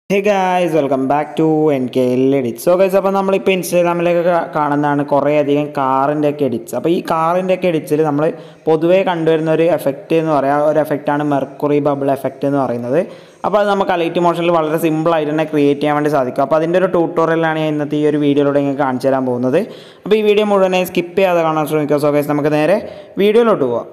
Hey guys, welcome back to NKL edits. So guys, അപ്പോൾ നമ്മളിപ്പോൾ ഇൻസ്റ്റാഗ്രാമിലൊക്കെ കാണുന്നതാണ് കുറേയധികം കാറിൻ്റെ ഒക്കെ എഡിറ്റ്സ്. അപ്പോൾ ഈ കാറിൻ്റെ ഒക്കെ എഡിറ്റ്സിൽ നമ്മൾ പൊതുവേ കണ്ടുവരുന്ന ഒരു എഫക്റ്റ് എന്ന് പറയാം, ഒരു എഫക്റ്റാണ് മെർക്കുറി ബബിൾ എഫക്റ്റ് എന്ന് പറയുന്നത്. അപ്പോൾ അത് നമുക്ക് അലൈറ്റ് മോഷനിൽ വളരെ സിമ്പിളായിട്ട് തന്നെ ക്രിയേറ്റ് ചെയ്യാൻ വേണ്ടി സാധിക്കും. അപ്പോൾ അതിൻ്റെ ഒരു ട്യൂട്ടോറിയലാണ് ഞാൻ ഇന്നത്തെ ഈ ഒരു വീഡിയോയിലൂടെ നിങ്ങൾക്ക് കാണിച്ചു തരാൻ പോകുന്നത്. അപ്പോൾ ഈ വീഡിയോ മുഴുവനെ സ്കിപ്പ് ചെയ്യാതെ കാണാൻ ശ്രമിക്കുക. സോ ഗൈസ്, നമുക്ക് നേരെ വീഡിയോയിലോട്ട് പോവാം.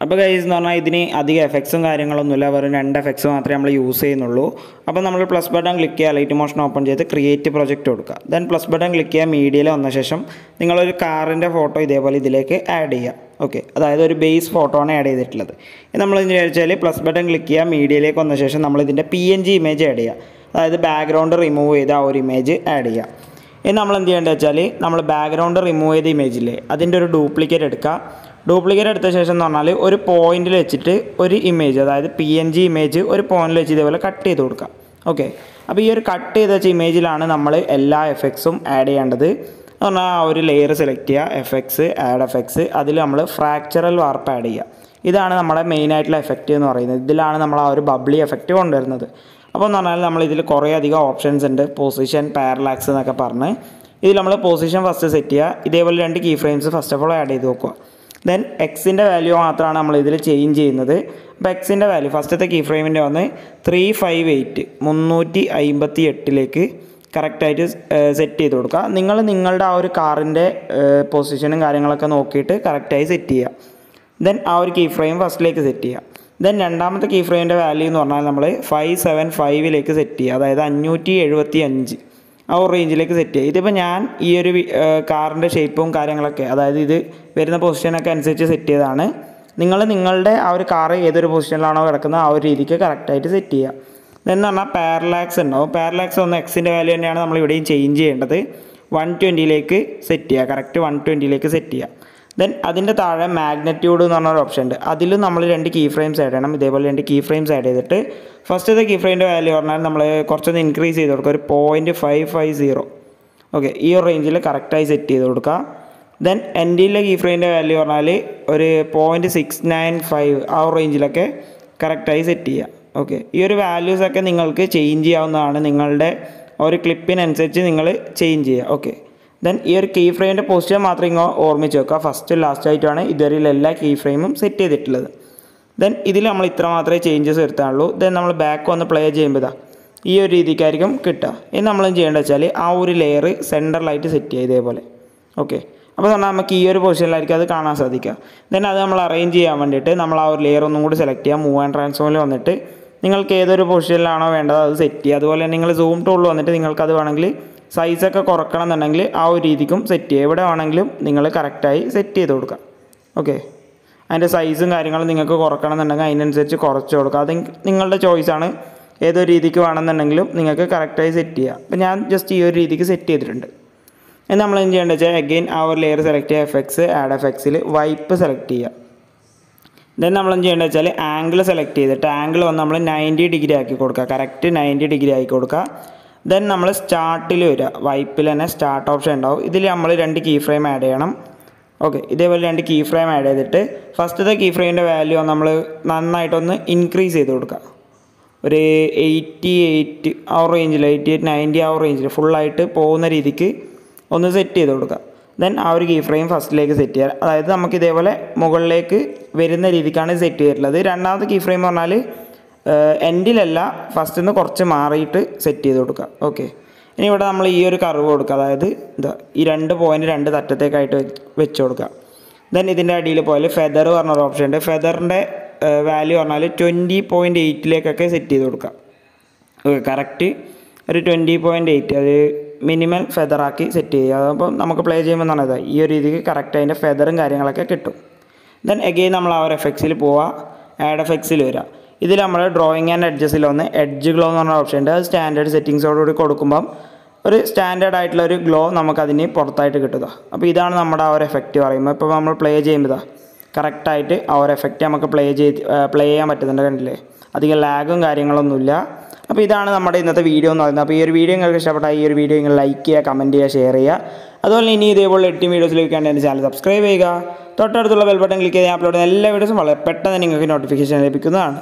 അപ്പോൾ ഗൈസ് എന്ന് പറഞ്ഞാൽ ഇതിന് അധികം എഫക്ട്സും കാര്യങ്ങളൊന്നുമില്ല, വെറും 2 എഫക്ട്സ് മാത്രമേ നമ്മൾ യൂസ് ചെയ്യുന്നുള്ളൂ. അപ്പോൾ നമ്മൾ പ്ലസ് ബട്ടൺ ക്ലിക്ക് ചെയ്യുക, ലൈറ്റ് മോഷൻ ഓപ്പൺ ചെയ്ത് ക്രിയേറ്റ് പ്രൊജക്റ്റ് കൊടുക്കുക. ദെൻ പ്ലസ് ബട്ടൺ ക്ലിക്ക് ചെയ്യുക, മീഡിയയിൽ വന്ന ശേഷം നിങ്ങളൊരു കാറിൻ്റെ ഫോട്ടോ ഇതേപോലെ ഇതിലേക്ക് ആഡ് ചെയ്യുക. ഓക്കെ, അതായത് ഒരു ബേസ് ഫോട്ടോ ആണ് ആഡ് ചെയ്തിട്ടുള്ളത്. നമ്മൾ എന്ന് വിചാരിച്ചാൽ പ്ലസ് ബട്ടൺ ക്ലിക്ക് ചെയ്യുക, മീഡിയയിലേക്ക് വന്ന ശേഷം നമ്മളിതിൻ്റെ PNG ഇമേജ് ആഡ് ചെയ്യുക. അതായത് ബാക്ക്ഗ്രൗണ്ട് റിമൂവ് ചെയ്ത് ആ ഒരു ഇമേജ് ആഡ് ചെയ്യുക. ഇനി നമ്മൾ എന്ത് ചെയ്യേണ്ടത് വെച്ചാൽ നമ്മൾ ബാക്ക്ഗ്രൗണ്ട് റിമൂവ് ചെയ്ത ഇമേജില്ലേ അതിൻ്റെ ഒരു ഡ്യൂപ്ലിക്കേറ്റ് എടുക്കുക. ഡ്യൂപ്ലിക്കേറ്റ് എടുത്ത ശേഷം എന്ന് പറഞ്ഞാൽ ഒരു പോയിന്റിൽ വെച്ചിട്ട് ഒരു ഇമേജ്, അതായത് PNG ഇമേജ് ഒരു പോയിന്റിൽ വെച്ച് ഇതേപോലെ കട്ട് ചെയ്ത് കൊടുക്കുക. ഓക്കെ, അപ്പോൾ ഈ ഒരു കട്ട് ചെയ്ത് വെച്ച ഇമേജിലാണ് നമ്മൾ എല്ലാ എഫക്ട്സും ആഡ് ചെയ്യേണ്ടത്. എന്ന് പറഞ്ഞാൽ ആ ഒരു ലെയർ സെലക്ട് ചെയ്യുക, എഫക്ട്സ്, ആഡ് എഫക്ട്സ്, അതിൽ നമ്മൾ ഫ്രാക്ചറൽ വാർപ്പ് ആഡ് ചെയ്യുക. ഇതാണ് നമ്മുടെ മെയിനായിട്ടുള്ള എഫക്റ്റ് എന്ന് പറയുന്നത്. ഇതിലാണ് നമ്മൾ ആ ഒരു ബബ്ലി എഫക്റ്റ് കൊണ്ടുവരുന്നത്. അപ്പോൾ എന്ന് പറഞ്ഞാൽ നമ്മളിതിൽ കുറേ അധികം ഓപ്ഷൻസ് ഉണ്ട്, പൊസിഷൻ, പാരലാക്സ് എന്നൊക്കെ പറഞ്ഞ്. ഇതിൽ നമ്മൾ പൊസിഷൻ ഫസ്റ്റ് സെറ്റ് ചെയ്യുക. ഇതേപോലെ 2 key frames first of all add ചെയ്ത് നോക്കുക. ദെൻ എക്സിൻ്റെ വാല്യൂ മാത്രമാണ് നമ്മൾ ഇതിൽ ചേഞ്ച് ചെയ്യുന്നത്. അപ്പോൾ എക്സിൻ്റെ വാല്യൂ ഫസ്റ്റത്തെ കീ ഫ്രെയിമിൻ്റെ വന്ന് 358 കറക്റ്റായിട്ട് സെറ്റ് ചെയ്ത് കൊടുക്കുക. നിങ്ങൾ നിങ്ങളുടെ ആ ഒരു കാറിൻ്റെ പൊസിഷനും കാര്യങ്ങളൊക്കെ നോക്കിയിട്ട് കറക്റ്റായി സെറ്റ് ചെയ്യുക. ദെൻ ആ ഒരു കീ ഫ്രെയിം ഫസ്റ്റിലേക്ക് സെറ്റ് ചെയ്യുക. ദെൻ രണ്ടാമത്തെ കീ ഫ്രെയിമിൻ്റെ വാല്യൂ എന്ന് പറഞ്ഞാൽ നമ്മൾ 575 സെറ്റ് ചെയ്യുക, അതായത് 575 ആ ഒരു റേഞ്ചിലേക്ക് സെറ്റ് ചെയ്യുക. ഇതിപ്പോൾ ഞാൻ ഈ ഒരു കാറിൻ്റെ ഷേപ്പും കാര്യങ്ങളൊക്കെ, അതായത് ഇത് വരുന്ന പൊസിഷനൊക്കെ അനുസരിച്ച് സെറ്റ് ചെയ്തതാണ്. നിങ്ങൾ നിങ്ങളുടെ ആ ഒരു കാറ് ഏതൊരു പൊസിഷനിലാണോ കിടക്കുന്നത് ആ ഒരു രീതിക്ക് കറക്റ്റായിട്ട് സെറ്റ് ചെയ്യുക. എന്ന് പറഞ്ഞാൽ പാരലാക്സ് ഉണ്ടാവും. പാരലാക്സ് ഒന്ന് എക്സിൻ്റെ വാല്യൂ തന്നെയാണ് നമ്മൾ ഇവിടെയും ചേഞ്ച് ചെയ്യേണ്ടത്. 120 സെറ്റ് ചെയ്യുക, കറക്റ്റ് 120 സെറ്റ് ചെയ്യുക. ദെൻ അതിൻ്റെ താഴെ മാഗ്നറ്റ്യൂഡ് എന്ന് പറഞ്ഞൊരു ഓപ്ഷൻ ഉണ്ട്. അതിലും നമ്മൾ 2 കീ ഫ്രെയിംസ് ആഡ് ചെയ്യണം. ഇതേപോലെ 2 കീ ഫ്രെയിംസ് ആഡ് ചെയ്തിട്ട് ഫസ്റ്റത്തെ കീ ഫ്രെയിമിൻ്റെ വാല്യൂ പറഞ്ഞാൽ നമ്മൾ കുറച്ചൊന്ന് ഇൻക്രീസ് ചെയ്ത് കൊടുക്കുക, ഒരു 0.550. ഓക്കെ, ഈ ഒരു റേഞ്ചിൽ കറക്റ്റായി സെറ്റ് ചെയ്ത് കൊടുക്കുക. ദെൻ എൻഡിലെ കീ ഫ്രെയിമിൻ്റെ വാല്യൂ പറഞ്ഞാൽ ഒരു 0.695 ആ ഒരു റേഞ്ചിലൊക്കെ കറക്റ്റായി സെറ്റ് ചെയ്യുക. ഓക്കെ, ഈ ഒരു വാല്യൂസൊക്കെ നിങ്ങൾക്ക് ചേഞ്ച് ചെയ്യാവുന്നതാണ്. നിങ്ങളുടെ ഒരു ക്ലിപ്പിനനുസരിച്ച് നിങ്ങൾ ചേഞ്ച് ചെയ്യുക. ഓക്കെ, ദെൻ ഈ ഒരു കീ ഫ്രെയിമിൻ്റെ പൊസിഷൻ മാത്രം ഇങ്ങോ ഓർമ്മിച്ച് വെക്കുക. ഫസ്റ്റ് ലാസ്റ്റ് ആയിട്ടാണ് ഇതുവരെ എല്ലാ കീ ഫ്രെയിമും സെറ്റ് ചെയ്തിട്ടുള്ളത്. ദെൻ ഇതിൽ നമ്മൾ ഇത്ര മാത്രമേ ചേഞ്ചസ് വരുത്താനുള്ളൂ. ദെൻ നമ്മൾ ബാക്ക് വന്ന് പ്ലേ ചെയ്യുമ്പോൾ ഈ ഒരു രീതിക്കായിരിക്കും കിട്ടുക. ഇനി നമ്മൾ ചെയ്യേണ്ടത് വെച്ചാൽ ആ ഒരു ലെയർ സെൻറ്ററിലായിട്ട് സെറ്റ് ചെയ്യുക ഇതേപോലെ. ഓക്കെ, അപ്പോൾ പറഞ്ഞാൽ നമുക്ക് ഈ ഒരു പൊസിഷനിലായിരിക്കും അത് കാണാൻ സാധിക്കുക. ദെൻ അത് നമ്മൾ അറേഞ്ച് ചെയ്യാൻ വേണ്ടിയിട്ട് നമ്മൾ ആ ഒരു ലെയർ ഒന്നും കൂടി സെലക്ട് ചെയ്യുക. മൂവ് ആൻഡ് ട്രാൻസ്ഫോമിൽ വന്നിട്ട് നിങ്ങൾക്ക് ഏതൊരു പൊസിഷനിലാണോ വേണ്ടത് അത് സെറ്റ് ചെയ്യുക. അതുപോലെ തന്നെ നിങ്ങൾ സൂം ടൂളിൽ വന്നിട്ട് നിങ്ങൾക്കത് വേണമെങ്കിൽ സൈസൊക്കെ കുറക്കണം എന്നുണ്ടെങ്കിൽ ആ ഒരു രീതിക്കും സെറ്റ് ചെയ്യുക. എവിടെ വേണമെങ്കിലും നിങ്ങൾ കറക്റ്റായി സെറ്റ് ചെയ്ത് കൊടുക്കുക. ഓക്കെ, അതിൻ്റെ സൈസും കാര്യങ്ങളും നിങ്ങൾക്ക് കുറക്കണം എന്നുണ്ടെങ്കിൽ അതിനനുസരിച്ച് കുറച്ച് കൊടുക്കുക. അത് നിങ്ങളുടെ ചോയ്സാണ്. ഏതൊരു രീതിക്ക് വേണമെന്നുണ്ടെങ്കിലും നിങ്ങൾക്ക് കറക്റ്റായി സെറ്റ് ചെയ്യുക. അപ്പോൾ ഞാൻ ജസ്റ്റ് ഈ ഒരു രീതിക്ക് സെറ്റ് ചെയ്തിട്ടുണ്ട്. ഇനി നമ്മൾ എന്ത് ചെയ്യേണ്ടത് വെച്ചാൽ അഗെയിൻ ആ ഒരു ലെയർ സെലക്ട് ചെയ്യുക, എഫക്ട്സ്, ആഡ് എഫക്ട്സിൽ വൈപ്പ് സെലക്ട് ചെയ്യുക. ദെൻ നമ്മൾ എന്ത് ചെയ്യേണ്ടത് വെച്ചാൽ ആംഗിൾ സെലക്ട് ചെയ്തിട്ട് ആംഗിൾ വന്ന് നമ്മൾ 90 ഡിഗ്രി ആക്കി കൊടുക്കുക, കറക്റ്റ് 90 ഡിഗ്രി ആക്കി കൊടുക്കുക. ദെൻ നമ്മൾ സ്റ്റാർട്ടിൽ വരിക, വൈപ്പിൽ തന്നെ സ്റ്റാർട്ട് ഓപ്ഷൻ ഉണ്ടാവും. ഇതിൽ നമ്മൾ 2 കീ ഫ്രെയിം ആഡ് ചെയ്യണം. ഓക്കെ, ഇതേപോലെ 2 കീ ഫ്രെയിം ആഡ് ചെയ്തിട്ട് ഫസ്റ്റത്തെ കീ ഫ്രെയിമിൻ്റെ വാല്യൂ നമ്മൾ നന്നായിട്ടൊന്ന് ഇൻക്രീസ് ചെയ്ത് കൊടുക്കുക. ഒരു 88 ആ റേഞ്ചിൽ, 88, 90 ആ റേഞ്ചിൽ ഫുള്ളായിട്ട് പോകുന്ന രീതിക്ക് ഒന്ന് സെറ്റ് ചെയ്ത് കൊടുക്കുക. ദെൻ ആ ഒരു കീ ഫ്രെയിം ഫസ്റ്റിലേക്ക് സെറ്റ് ചെയ്യുക. അതായത് നമുക്ക് ഇതേപോലെ മുകളിലേക്ക് വരുന്ന രീതിക്കാണ് സെറ്റ് ചെയ്തിട്ടുള്ളത്. രണ്ടാമത്തെ കീ ഫ്രെയിം പറഞ്ഞാൽ എൻഡിലല്ല, ഫസ്റ്റിൽ നിന്ന് കുറച്ച് മാറിയിട്ട് സെറ്റ് ചെയ്ത് കൊടുക്കുക. ഓക്കെ, ഇനി ഇവിടെ നമ്മൾ ഈ ഒരു കർവ് കൊടുക്കുക, അതായത് ഈ 2 പോയിൻറ്റ് 2 തട്ടത്തേക്കായിട്ട് വെച്ച് കൊടുക്കുക. ദെൻ ഇതിൻ്റെ അടിയിൽ പോലെ ഫെദർ പറഞ്ഞൊരു ഓപ്ഷൻ ഉണ്ട്. ഫെദറിൻ്റെ വാല്യൂ പറഞ്ഞാൽ 20.8 സെറ്റ് ചെയ്ത് കൊടുക്കുക. ഓക്കെ, കറക്റ്റ് ഒരു 20.8 അത് മിനിമം ഫെദറാക്കി സെറ്റ് ചെയ്യുക. അപ്പോൾ നമുക്ക് പ്ലേ ചെയ്യുമ്പോൾ എന്നാണ് ഈ ഒരു രീതിക്ക് കറക്റ്റ് അതിൻ്റെ ഫെദറും കാര്യങ്ങളൊക്കെ കിട്ടും. ദെൻ എഗെയിൻ നമ്മൾ ആ ഒരു എഫക്ട്സിൽ പോവുക, ആഡ് എഫക്ട്സിൽ വരിക. ഇതിൽ നമ്മൾ ഡ്രോയിങ് ആൻഡ് എഡ്ജസിൽ ഒന്ന് എഡ്ജ് ഗ്ലോ എന്ന് പറഞ്ഞ ഓപ്ഷൻ ഉണ്ട്. അത് സ്റ്റാൻഡേർഡ് സെറ്റിങ്സോടുകൂടി കൊടുക്കുമ്പം ഒരു സ്റ്റാൻഡേർഡ് ആയിട്ടുള്ള ഒരു ഗ്ലോ നമുക്കതിന് പുറത്തായിട്ട് കിട്ടുക. അപ്പോൾ ഇതാണ് നമ്മുടെ ആ ഒരു എഫക്റ്റ് പറയുമ്പോൾ. ഇപ്പോൾ നമ്മൾ പ്ലേ ചെയ്യുമ്പോൾ കറക്റ്റായിട്ട് ആ ഒരു എഫക്റ്റ് നമുക്ക് പ്ലേ ചെയ്യാൻ പറ്റുന്നുണ്ട്. കണ്ടില്ലേ, അധികം ലാഗും കാര്യങ്ങളൊന്നുമില്ല. അപ്പോൾ ഇതാണ് നമ്മുടെ ഇന്നത്തെ വീഡിയോ എന്ന് പറയുന്നത്. അപ്പോൾ ഈ ഒരു വീഡിയോ നിങ്ങൾക്ക് ഇഷ്ടപ്പെട്ടാൽ ഈ ഒരു വീഡിയോ നിങ്ങൾ ലൈക്ക് ചെയ്യുക, കമൻറ്റ് ചെയ്യുക, ഷെയർ ചെയ്യുക. അതുപോലെ ഇനി ഇതേപോലെ 8 വീഡിയോസ് ലഭിക്കാൻ എൻ്റെ ചാനൽ സബ്സ്ക്രൈബ് ചെയ്യുക. തൊട്ടടുത്തുള്ള ബെൽ ബട്ടൺ ക്ലിക്ക് ചെയ്ത് അപ്ലോഡ് ചെയ്യുന്ന എല്ലാ വീഡിയോസും വളരെ പെട്ടെന്ന് നിങ്ങൾക്ക് നോട്ടിഫിക്കേഷൻ ലഭിക്കുന്നതാണ്.